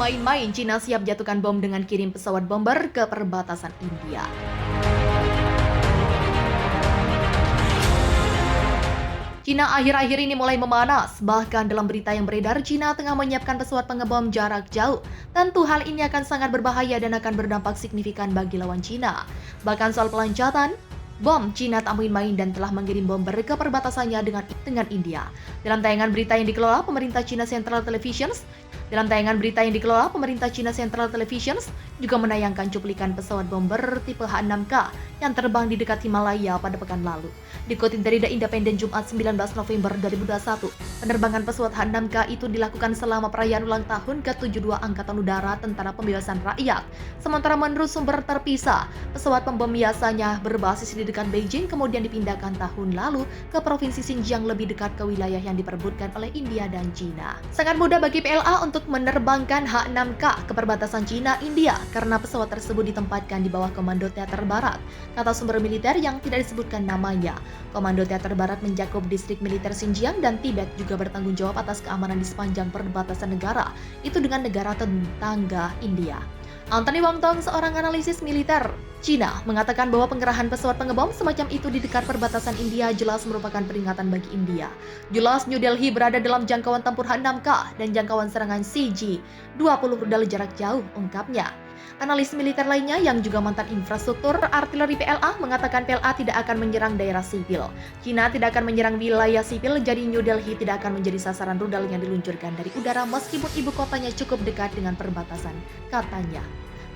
main-main, Cina siap jatuhkan bom dengan kirim pesawat bomber ke perbatasan India. Cina akhir-akhir ini mulai memanas, bahkan dalam berita yang beredar, Cina tengah menyiapkan pesawat pengebom jarak jauh. Tentu hal ini akan sangat berbahaya dan akan berdampak signifikan bagi lawan Cina. Bahkan soal pelancaran, bom, Cina tak main-main dan telah mengirim bomber ke perbatasannya dengan India. Dalam tayangan berita yang dikelola pemerintah China Central Televisions, juga menayangkan cuplikan pesawat bomber tipe H-6K yang terbang di dekat Himalaya pada pekan lalu. Dikutip dari The Independent Jumat 19 November 2021, penerbangan pesawat H-6K itu dilakukan selama perayaan ulang tahun ke-72 Angkatan Udara Tentara Pembebasan Rakyat. Sementara menurut sumber terpisah, pesawat pembom biasanya berbasis di dekat Beijing kemudian dipindahkan tahun lalu ke Provinsi Xinjiang lebih dekat ke wilayah yang diperebutkan oleh India dan Cina. Sangat mudah bagi PLA untuk menerbangkan H-6K ke perbatasan Cina-India karena pesawat tersebut ditempatkan di bawah Komando Teater Barat, kata sumber militer yang tidak disebutkan namanya. Komando Teater Barat mencakup distrik militer Xinjiang dan Tibet, juga bertanggung jawab atas keamanan di sepanjang perbatasan negara itu dengan negara tetangga India. Anthony Wang Tong, seorang analisis militer Cina, mengatakan bahwa pengerahan pesawat pengebom semacam itu di dekat perbatasan India jelas merupakan peringatan bagi India. Jelas New Delhi berada dalam jangkauan tempur H-6K dan jangkauan serangan CG-20 rudal jarak jauh, ungkapnya. Analis militer lainnya yang juga mantan infrastruktur artileri PLA mengatakan PLA tidak akan menyerang daerah sipil. Cina tidak akan menyerang wilayah sipil, jadi New Delhi tidak akan menjadi sasaran rudal yang diluncurkan dari udara meskipun ibu kotanya cukup dekat dengan perbatasan, katanya.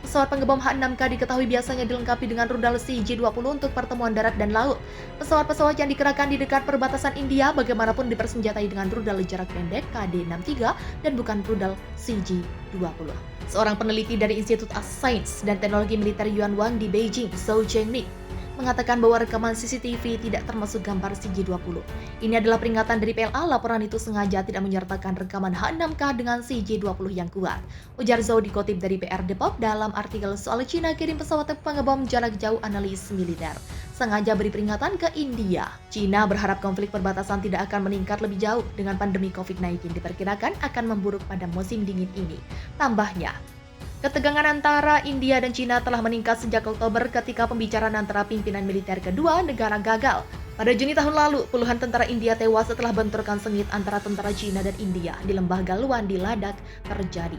Pesawat pengebom H-6K diketahui biasanya dilengkapi dengan rudal CG-20 untuk pertemuan darat dan laut. Pesawat-pesawat yang dikerahkan di dekat perbatasan India bagaimanapun dipersenjatai dengan rudal jarak pendek KD-63 dan bukan rudal CG-20. Seorang peneliti dari Institut Sains dan Teknologi Militer Yuan Wang di Beijing, Zhou Zhengming, mengatakan bahwa rekaman CCTV tidak termasuk gambar CG-20. Ini adalah peringatan dari PLA, laporan itu sengaja tidak menyertakan rekaman H-6K dengan CG-20 yang kuat. Ujar Zhou dikutip dari PR Depok dalam artikel soal Cina kirim pesawat pengebom jarak jauh, analis militer sengaja beri peringatan ke India. Cina berharap konflik perbatasan tidak akan meningkat lebih jauh dengan pandemi COVID-19 diperkirakan akan memburuk pada musim dingin ini. Tambahnya, ketegangan antara India dan Cina telah meningkat sejak Oktober ketika pembicaraan antara pimpinan militer kedua negara gagal. Pada Juni tahun lalu, puluhan tentara India tewas setelah bentrokan sengit antara tentara Cina dan India di lembah Galwan di Ladakh terjadi.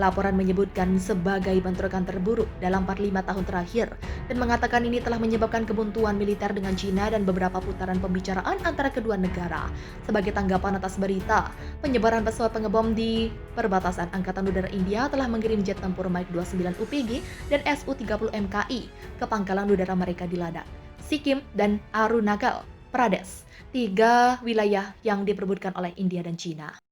Laporan menyebutkan sebagai bentrokan terburuk dalam 45 tahun terakhir dan mengatakan ini telah menyebabkan kebuntuan militer dengan Cina dan beberapa putaran pembicaraan antara kedua negara. Sebagai tanggapan atas berita penyebaran pesawat pengebom di perbatasan, Angkatan Udara India telah mengirim jet tempur MiG-29 UPG dan Su-30 MKI ke pangkalan udara mereka di Ladakh, Sikkim, dan Arunachal Pradesh, 3 wilayah yang diperebutkan oleh India dan Cina.